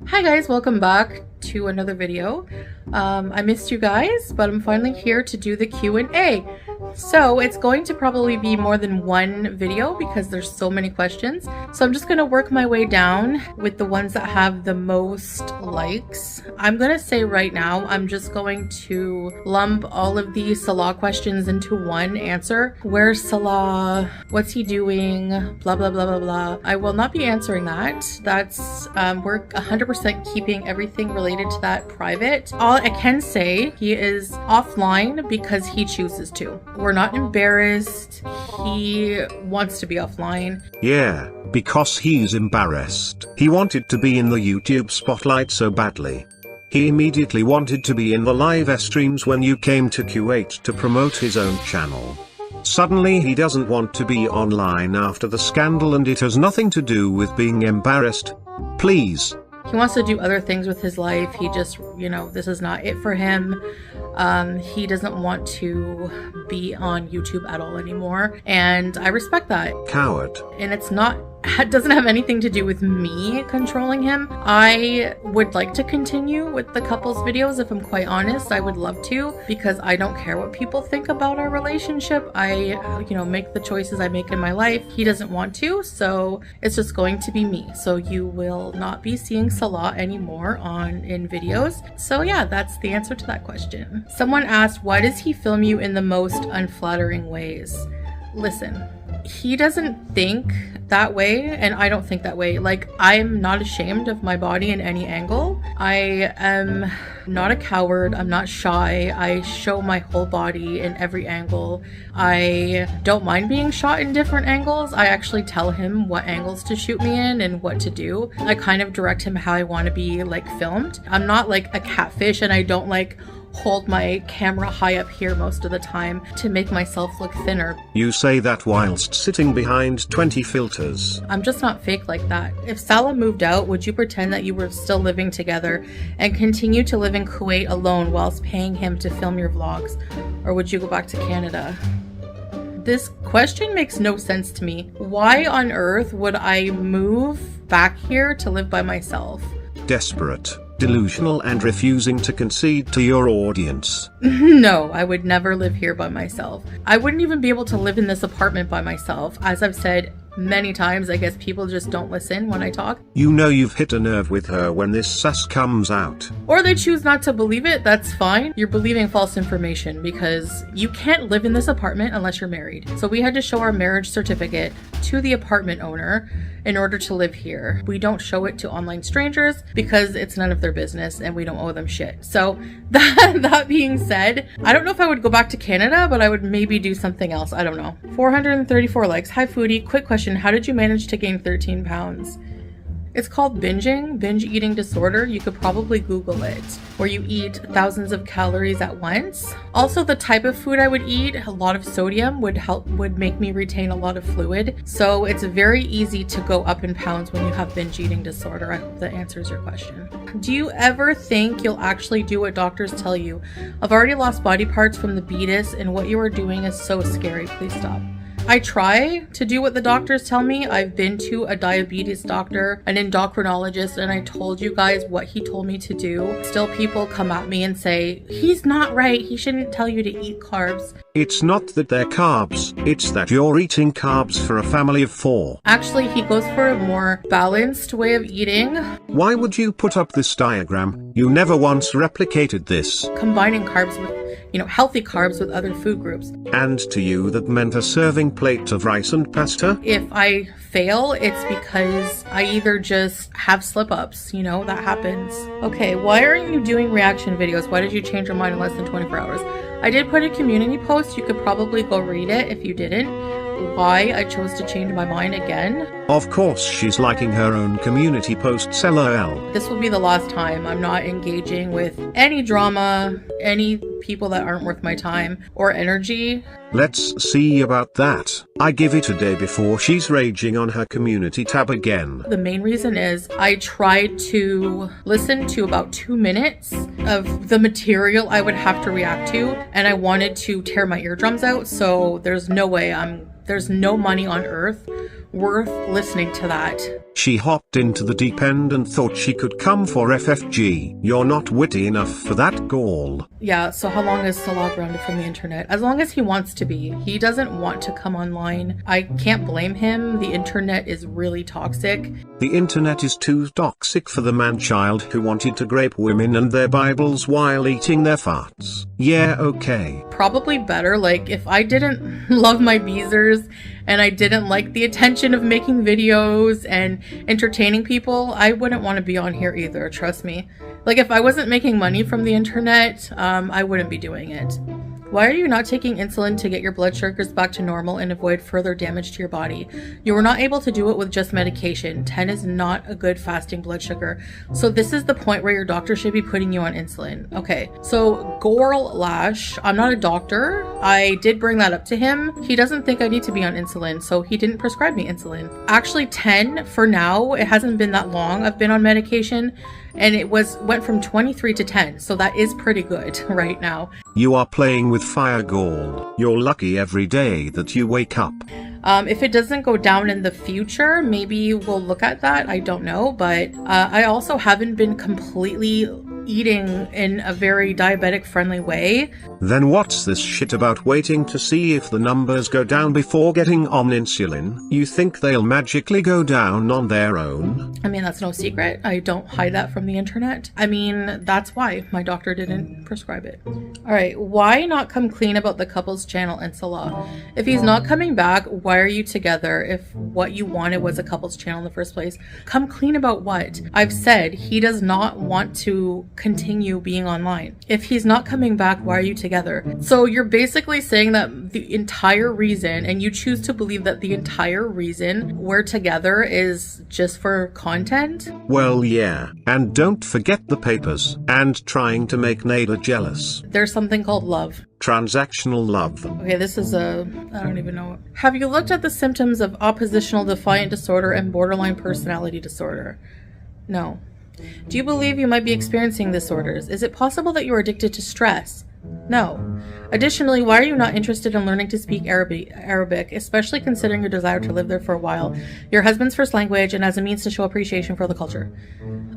Hi guys, welcome back to another video. I missed you guys, but I'm finally here to do the Q&A. So it's going to probably be more than one video because there's so many questions. So I'm just going to work my way down with the ones that have the most likes. I'm going to say right now, I'm just going to lump all of the Salah questions into one answer. Where's Salah? What's he doing? Blah, blah, blah, blah, blah. I will not be answering that. That's, we're 100% keeping everything related to that private. All I can say, he is offline because he chooses to. We're not embarrassed. He wants to be offline. Yeah, because he's embarrassed. He wanted to be in the YouTube spotlight so badly. He immediately wanted to be in the live streams when you came to Kuwait to promote his own channel. Suddenly he doesn't want to be online after the scandal, and it has nothing to do with being embarrassed. Please. He wants to do other things with his life. He just, this is not it for him. He doesn't want to be on YouTube at all anymore. And I respect that. Coward. And it doesn't have anything to do with me controlling him. I would like to continue with the couples videos, if I'm quite honest. I would love to, because I don't care what people think about our relationship. I, make the choices I make in my life. He doesn't want to, so it's just going to be me. So you will not be seeing Salah anymore in videos. So yeah, that's the answer to that question. Someone asked, why does he film you in the most unflattering ways? Listen, he doesn't think that way, and I don't think that way. Like, I'm not ashamed of my body in any angle. I am not a coward. I'm not shy. I show my whole body in every angle. I don't mind being shot in different angles. I actually tell him what angles to shoot me in and what to do. I kind of direct him how I want to be filmed. I'm not like a catfish, and I don't hold my camera high up here most of the time to make myself look thinner. You say that whilst sitting behind 20 filters. I'm just not fake like that. If Salah moved out, would you pretend that you were still living together and continue to live in Kuwait alone whilst paying him to film your vlogs? Or would you go back to Canada? This question makes no sense to me. Why on earth would I move back here to live by myself? Desperate, delusional, and refusing to concede to your audience. No, I would never live here by myself. I wouldn't even be able to live in this apartment by myself. As I've said many times, I guess people just don't listen when I talk. You know you've hit a nerve with her when this sass comes out. Or they choose not to believe it, that's fine. You're believing false information because you can't live in this apartment unless you're married. So we had to show our marriage certificate to the apartment owner in order to live here. We don't show it to online strangers because it's none of their business and we don't owe them shit. So that being said, I don't know if I would go back to Canada, but I would maybe do something else. I don't know. 434 likes. Hi Foodie, quick question. How did you manage to gain 13 pounds? It's called binge eating disorder. You could probably Google it, where you eat thousands of calories at once. Also, the type of food I would eat, a lot of sodium would make me retain a lot of fluid. So it's very easy to go up in pounds when you have binge eating disorder. I hope that answers your question. Do you ever think you'll actually do what doctors tell you? I've already lost body parts from the beatus, and what you are doing is so scary. Please stop. I try to do what the doctors tell me. I've been to a diabetes doctor, an endocrinologist, and I told you guys what he told me to do. Still people come at me and say, he's not right. He shouldn't tell you to eat carbs. It's not that they're carbs, it's that you're eating carbs for a family of 4. Actually, he goes for a more balanced way of eating. Why would you put up this diagram? You never once replicated this. Combining carbs with, healthy carbs with other food groups. And to you that meant a serving plate of rice and pasta? If I fail, it's because I either just have slip-ups, that happens. Okay, why aren't you doing reaction videos? Why did you change your mind in less than 24 hours? I did put a community post. You could probably go read it if you didn't. Why I chose to change my mind again. Of course she's liking her own community posts, lol. This will be the last time. I'm not engaging with any drama, any people that aren't worth my time or energy. Let's see about that. I give it a day before she's raging on her community tab again. The main reason is I tried to listen to about 2 minutes of the material I would have to react to, and I wanted to tear my eardrums out, so there's no way there's no money on earth worth listening to that. She hopped into the deep end and thought she could come for FFG. You're not witty enough for that, gorl. Yeah, so how long is Salah grounded from the internet? As long as he wants to be. He doesn't want to come online. I can't blame him. The internet is really toxic. The internet is too toxic for the man-child who wanted to grape women and their Bibles while eating their farts. Yeah, okay. Probably better, like, if I didn't love my Beezers and I didn't like the attention of making videos and entertaining people, I wouldn't want to be on here either, trust me. Like, if I wasn't making money from the internet, I wouldn't be doing it. Why are you not taking insulin to get your blood sugars back to normal and avoid further damage to your body? You were not able to do it with just medication. 10 is not a good fasting blood sugar. So this is the point where your doctor should be putting you on insulin. Okay, so gorl lash, I'm not a doctor. I did bring that up to him. He doesn't think I need to be on insulin, so he didn't prescribe me insulin. Actually 10 for now. It hasn't been that long I've been on medication. And it went from 23 to 10, so that is pretty good right now. You are playing with fire, gorl. You're lucky every day that you wake up. If it doesn't go down in the future, maybe we'll look at that. I don't know, but I also haven't been completely eating in a very diabetic friendly way. Then what's this shit about waiting to see if the numbers go down before getting on insulin? You think they'll magically go down on their own? I mean, that's no secret. I don't hide that from the internet. I mean, that's why my doctor didn't prescribe it. All right, why not come clean about the couple's channel and Salah? If he's not coming back, why are you together if what you wanted was a couple's channel in the first place? Come clean about what? I've said he does not want to continue being online. If he's not coming back, why are you together? So you're basically saying that the entire reason, and you choose to believe that the entire reason we're together is just for content? Well, yeah. And don't forget the papers and trying to make Nada jealous. There's something called love. Transactional love. Okay, this is I don't even know. Have you looked at the symptoms of oppositional defiant disorder and borderline personality disorder? No. Do you believe you might be experiencing disorders? Is it possible that you are addicted to stress? No. Additionally, why are you not interested in learning to speak Arabic, especially considering your desire to live there for a while, your husband's first language, and as a means to show appreciation for the culture?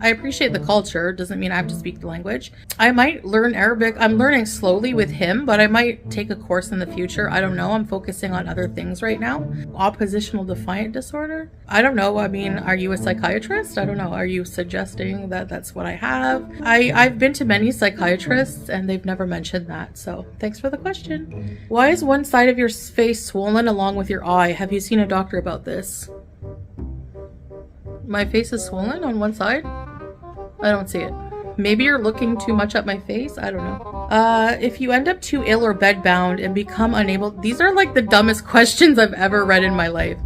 I appreciate the culture, doesn't mean I have to speak the language. I might learn Arabic. I'm learning slowly with him, but I might take a course in the future. I don't know. I'm focusing on other things right now. Oppositional defiant disorder? I don't know. I mean, are you a psychiatrist? I don't know. Are you suggesting that that's what I have? I've been to many psychiatrists and they've never mentioned that. So thanks for the question. Why is one side of your face swollen along with your eye? Have you seen a doctor about this? My face is swollen on one side? I don't see it. Maybe you're looking too much at my face? I don't know. If you end up too ill or bedbound and become unable... These are like the dumbest questions I've ever read in my life.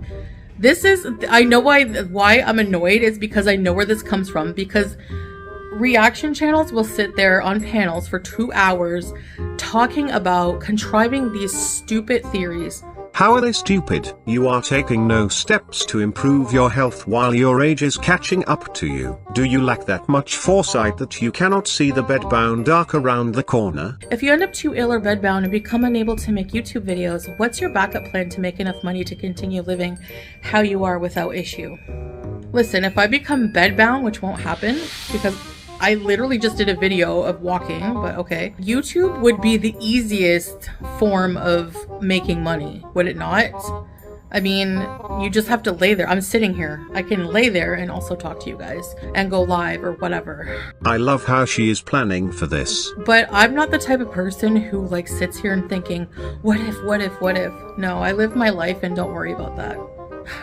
This is... I know why I'm annoyed is because I know where this comes from. Because reaction channels will sit there on panels for 2 hours talking about contriving these stupid theories. How are they stupid? You are taking no steps to improve your health while your age is catching up to you. Do you lack that much foresight that you cannot see the bedbound arc around the corner? If you end up too ill or bedbound and become unable to make YouTube videos, what's your backup plan to make enough money to continue living how you are without issue? Listen, if I become bedbound, which won't happen because I literally just did a video of walking, but okay. YouTube would be the easiest form of making money, would it not? I mean, you just have to lay there. I'm sitting here. I can lay there and also talk to you guys and go live or whatever. I love how she is planning for this. But I'm not the type of person who like sits here and thinking, what if, what if, what if? No, I live my life and don't worry about that.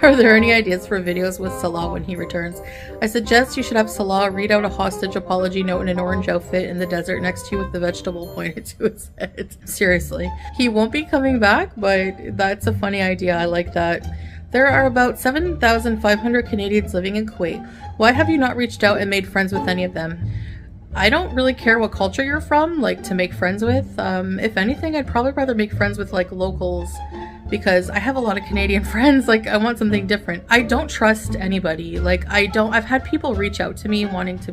Are there any ideas for videos with Salah when he returns? I suggest you should have Salah read out a hostage apology note in an orange outfit in the desert next to you with the vegetable pointed to his head. Seriously. He won't be coming back, but that's a funny idea. I like that. There are about 7,500 Canadians living in Kuwait. Why have you not reached out and made friends with any of them? I don't really care what culture you're from, like, to make friends with. If anything, I'd probably rather make friends with, like, locals because I have a lot of Canadian friends. Like, I want something different. I don't trust anybody. Like, I've had people reach out to me wanting to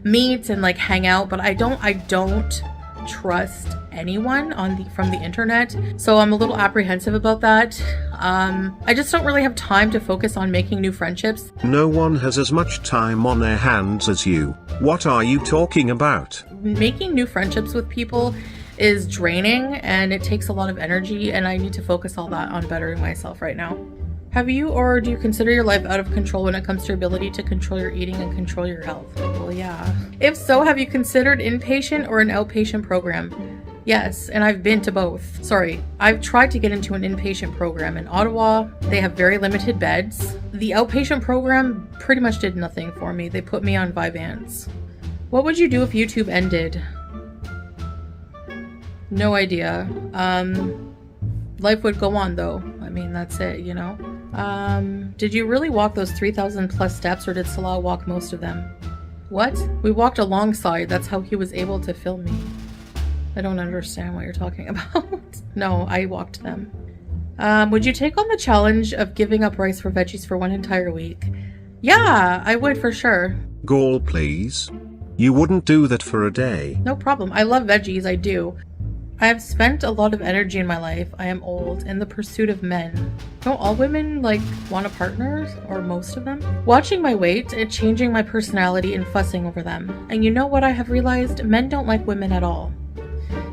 meet and, like, hang out, but I don't trust anyone from the internet. So I'm a little apprehensive about that. I just don't really have time to focus on making new friendships. No one has as much time on their hands as you. What are you talking about? Making new friendships with people is draining and it takes a lot of energy, and I need to focus all that on bettering myself right now. Have you or do you consider your life out of control when it comes to your ability to control your eating and control your health? Well, yeah. If so, have you considered inpatient or an outpatient program? Yes, and I've been to both. Sorry, I've tried to get into an inpatient program in Ottawa. They have very limited beds. The outpatient program pretty much did nothing for me. They put me on Vyvanse. What would you do if YouTube ended? No idea. Life would go on though. I mean, that's it, you know? Did you really walk those 3,000 plus steps, or did Salah walk most of them? What? We walked alongside. That's how he was able to film me. I don't understand what you're talking about. No, I walked them. Would you take on the challenge of giving up rice for veggies for one entire week? Yeah, I would for sure. Gorl, please. You wouldn't do that for a day. No problem. I love veggies, I do. I have spent a lot of energy in my life. I am old in the pursuit of men. Don't all women want a partner, or most of them? Watching my weight, changing my personality, and fussing over them. And you know what I have realized? Men don't like women at all.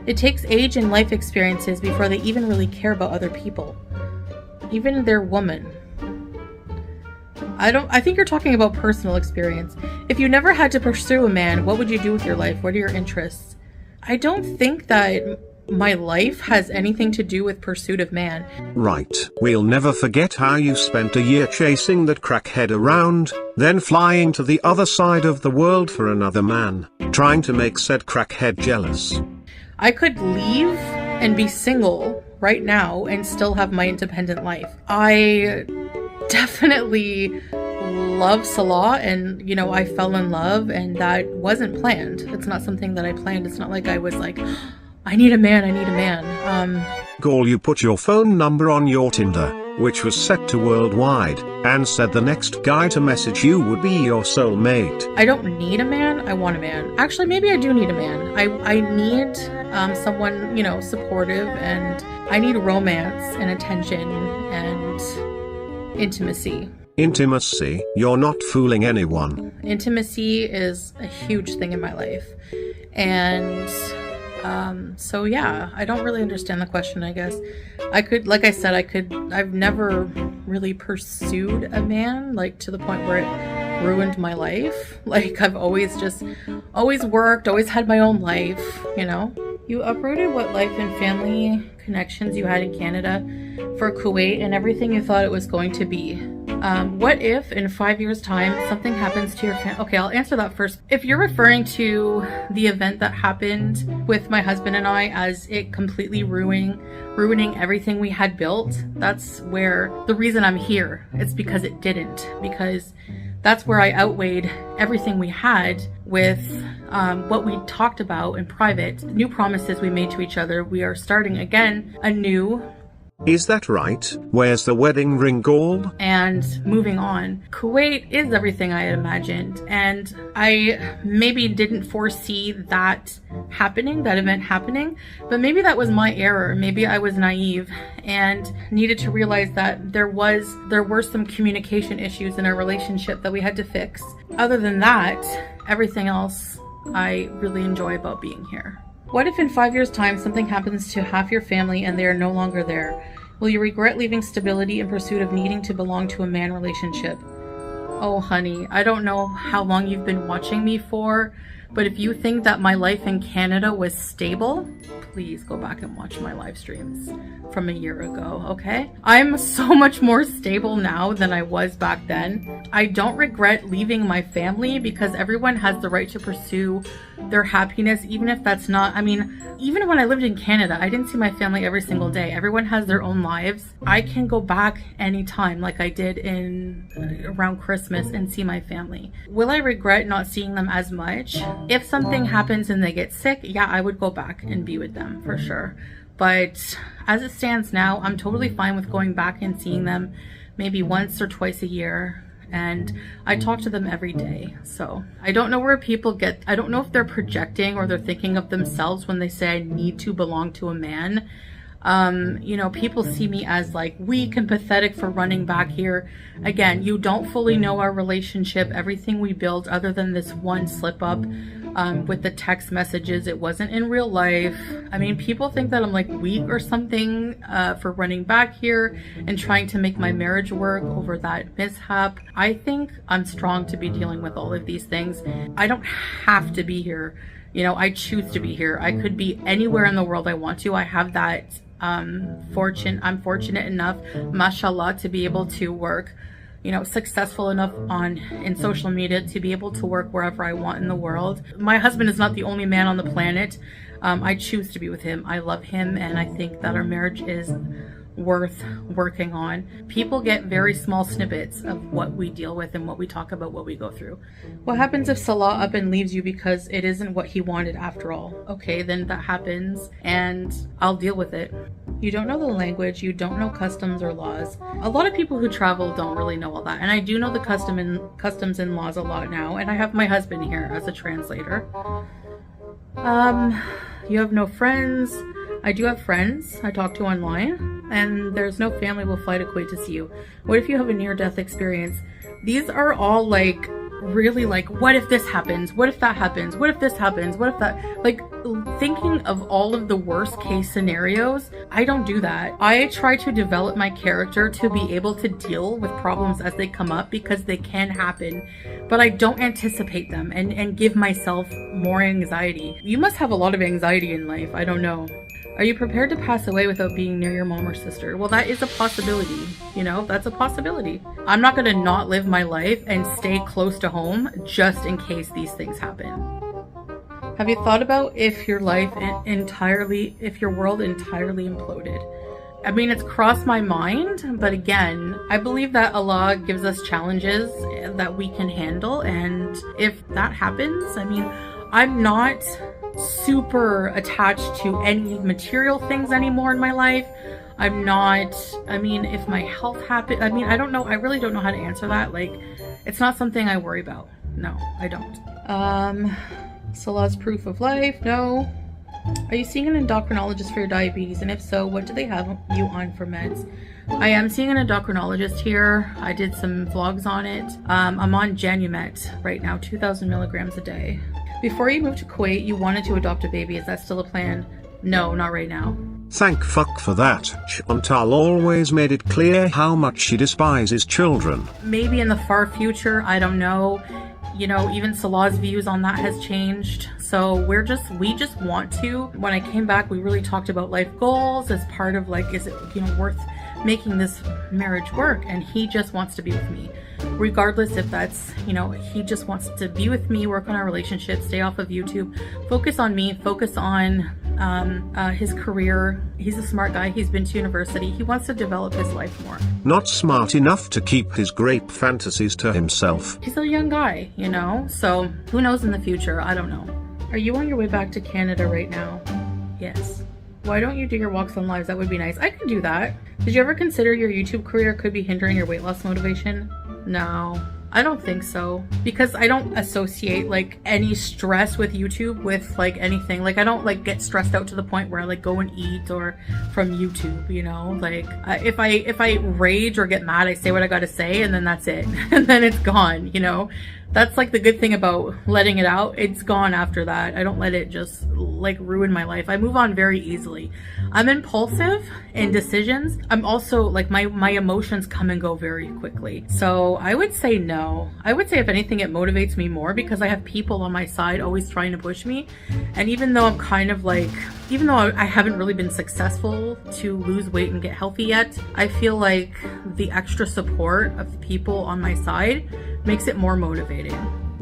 It takes age and life experiences before they even really care about other people. Even their woman. I think you're talking about personal experience. If you never had to pursue a man, what would you do with your life? What are your interests? I don't think that my life has anything to do with pursuit of man. Right. We'll never forget how you spent a year chasing that crackhead around, then flying to the other side of the world for another man, trying to make said crackhead jealous. I could leave and be single right now and still have my independent life. I definitely love Salah, and you know, I fell in love, and that wasn't planned. It's not something that I planned. It's not like I was like, I need a man. Gorl, you put your phone number on your Tinder, which was set to worldwide, and said the next guy to message you would be your soulmate. I don't need a man. I want a man. Actually, maybe I do need a man. I need someone, you know, supportive, and I need romance and attention and intimacy. Intimacy? You're not fooling anyone. Intimacy is a huge thing in my life. And so yeah, I don't really understand the question, I guess. I've never really pursued a man, to the point where it ruined my life. I've always worked, always had my own life, you know? You uprooted what life and family connections you had in Canada for Kuwait and everything you thought it was going to be. What if in 5 years' time something happens to your family? Okay, I'll answer that first. If you're referring to the event that happened with my husband and I as it completely ruining everything we had built, that's where the reason I'm here. It's because it didn't. Because that's where I outweighed everything we had with what we talked about in private, new promises we made to each other. We are starting again anew. Is that right? Where's the wedding ring, Gorl? And moving on. Kuwait is everything I had imagined, and I maybe didn't foresee that event happening, but maybe that was my error. Maybe I was naive and needed to realize that there were some communication issues in our relationship that we had to fix. Other than that, everything else I really enjoy about being here. What if in 5 years' time something happens to half your family and they are no longer there? Will you regret leaving stability in pursuit of needing to belong to a man relationship? Oh honey, I don't know how long you've been watching me for, but if you think that my life in Canada was stable, please go back and watch my live streams from a year ago, okay? I'm so much more stable now than I was back then. I don't regret leaving my family because everyone has the right to pursue their happiness, even if that's not, even when I lived in Canada, I didn't see my family every single day. Everyone has their own lives. I can go back anytime like I did around Christmas and see my family. Will I regret not seeing them as much? If something happens and they get sick, yeah, I would go back and be with them for sure. But as it stands now, I'm totally fine with going back and seeing them maybe once or twice a year and I talk to them every day. So I don't know where people I don't know if they're projecting or they're thinking of themselves when they say I need to belong to a man. You know, people see me as like weak and pathetic for running back here. Again, you don't fully know our relationship, everything we built, other than this one slip up with the text messages. It wasn't in real life. I mean, people think that I'm like weak or something for running back here and trying to make my marriage work over that mishap. I think I'm strong to be dealing with all of these things. I don't have to be here. You know, I choose to be here. I could be anywhere in the world I want to. I have that I'm fortunate enough, mashallah, to be able to work, you know, successful enough in social media to be able to work wherever I want in the world. My husband is not the only man on the planet. I choose to be with him. I love him, and I think that our marriage is worth working on. People get very small snippets of what we deal with and what we talk about, what we go through. What happens if Salah up and leaves you because it isn't what he wanted after all? Okay, then that happens and I'll deal with it. You don't know the language, you don't know customs or laws. A lot of people who travel don't really know all that, and I do know the customs and laws a lot now, and I have my husband here as a translator. You have no friends. I do have friends I talk to online, and there's no family will fly to Kuwait to see you. What if you have a near-death experience? These are all like really like, what if this happens? What if that happens? What if this happens? What if that? Like, thinking of all of the worst case scenarios. I don't do that. I try to develop my character to be able to deal with problems as they come up, because they can happen, but I don't anticipate them and give myself more anxiety. You must have a lot of anxiety in life. I don't know. Are you prepared to pass away without being near your mom or sister? Well, that is a possibility. You know, that's a possibility. I'm not going to not live my life and stay close to home just in case these things happen. Have you thought about if your world entirely imploded? I mean, it's crossed my mind, but again, I believe that Allah gives us challenges that we can handle. And if that happens, I mean, I'm not super attached to any material things anymore in my life. I mean, if my health happens, I mean, I don't know. I really don't know how to answer that. Like, it's not something I worry about. No, I don't. Salah's proof of life. No. Are you seeing an endocrinologist for your diabetes? And if so, what do they have you on for meds? I am seeing an endocrinologist here. I did some vlogs on it. I'm on Janumet right now, 2,000 milligrams a day. Before you moved to Kuwait, you wanted to adopt a baby. Is that still a plan? No, not right now. Thank fuck for that. Chantal always made it clear how much she despises children. Maybe in the far future, I don't know. You know, even Salah's views on that has changed. So we just want to. When I came back, we really talked about life goals as part of like, is it, you know, worth making this marriage work? And he just wants to be with me. Regardless if that's, you know, he just wants to be with me, work on our relationship, stay off of YouTube, focus on me, focus on his career. He's a smart guy. He's been to university. He wants to develop his life more. Not smart enough to keep his grape fantasies to himself. He's a young guy, you know, so who knows in the future? I don't know. Are you on your way back to Canada right now? Yes. Why don't you do your walks on lives? That would be nice. I could do that. Did you ever consider your YouTube career could be hindering your weight loss motivation? No, I don't think so, because I don't associate like any stress with YouTube with like anything. Like, I don't like get stressed out to the point where I like go and eat or from YouTube, you know, like if I rage or get mad, I say what I gotta say and then that's it. And then it's gone, you know. That's like the good thing about letting it out. It's gone after that. I don't let it just like ruin my life. I move on very easily. I'm impulsive in decisions. I'm also like my emotions come and go very quickly. So I would say no. I would say if anything, it motivates me more because I have people on my side always trying to push me. And even though I'm kind of like, even though I haven't really been successful to lose weight and get healthy yet, I feel like the extra support of the people on my side makes it more motivating.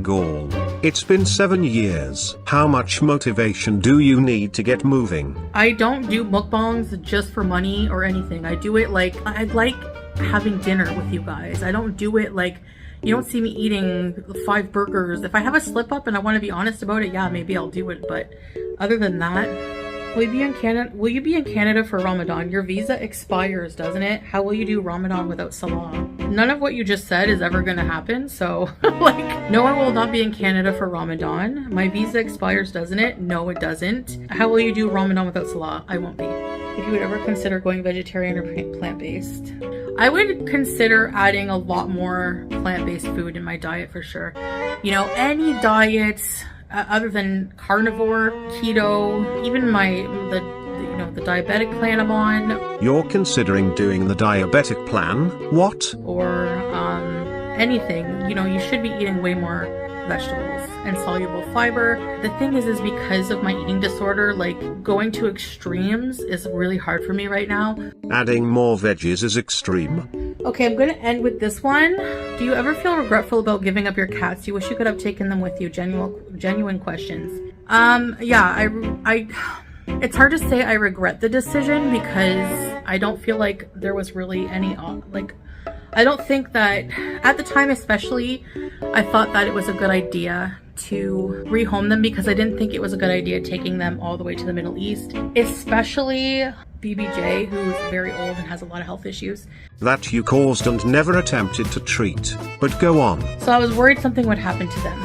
Gorl. It's been 7 years. How much motivation do you need to get moving? I don't do mukbangs just for money or anything. I do it like, I like having dinner with you guys. I don't do it like, you don't see me eating 5 burgers. If I have a slip up and I want to be honest about it, yeah, maybe I'll do it. But other than that, Will you be in Canada for Ramadan? Your visa expires, doesn't it? How will you do Ramadan without Salah? None of what you just said is ever gonna happen, so like, no, I will not be in Canada for Ramadan. My visa expires, doesn't it? No, it doesn't. How will you do Ramadan without Salah? I won't be. If you would ever consider going vegetarian or plant-based. I would consider adding a lot more plant-based food in my diet for sure. You know, any diets other than carnivore, keto, even the diabetic plan I'm on. You're considering doing the diabetic plan? What? Or anything. You know, you should be eating way more vegetables and soluble fiber. The thing is because of my eating disorder, like going to extremes is really hard for me right now. Adding more veggies is extreme. Okay, I'm gonna end with this one. Do you ever feel regretful about giving up your cats? You wish you could have taken them with you? Genuine questions. Yeah, I it's hard to say I regret the decision because I don't feel like there was really any, I don't think that, at the time especially, I thought that it was a good idea to rehome them because I didn't think it was a good idea taking them all the way to the Middle East, especially BBJ, who's very old and has a lot of health issues. That you caused and never attempted to treat, but go on. So I was worried something would happen to them,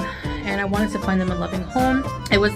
and I wanted to find them a loving home. It was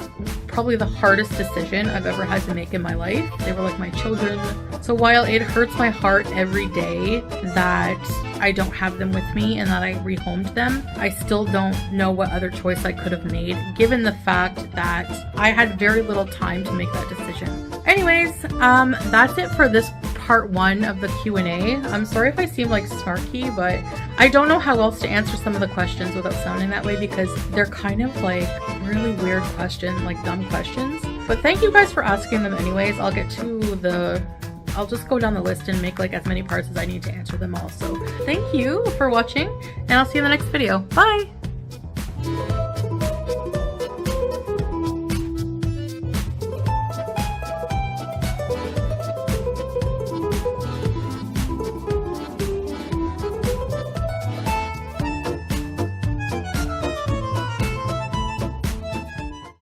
probably the hardest decision I've ever had to make in my life. They were like my children. So while it hurts my heart every day that I don't have them with me and that I rehomed them, I still don't know what other choice I could have made, given the fact that I had very little time to make that decision. Anyways, that's it for this part 1 of the Q&A. I'm sorry if I seem like snarky, but I don't know how else to answer some of the questions without sounding that way because they're kind of like really weird questions, like dumb questions. But thank you guys for asking them anyways. I'll just go down the list and make like as many parts as I need to answer them all. So thank you for watching, and I'll see you in the next video. Bye!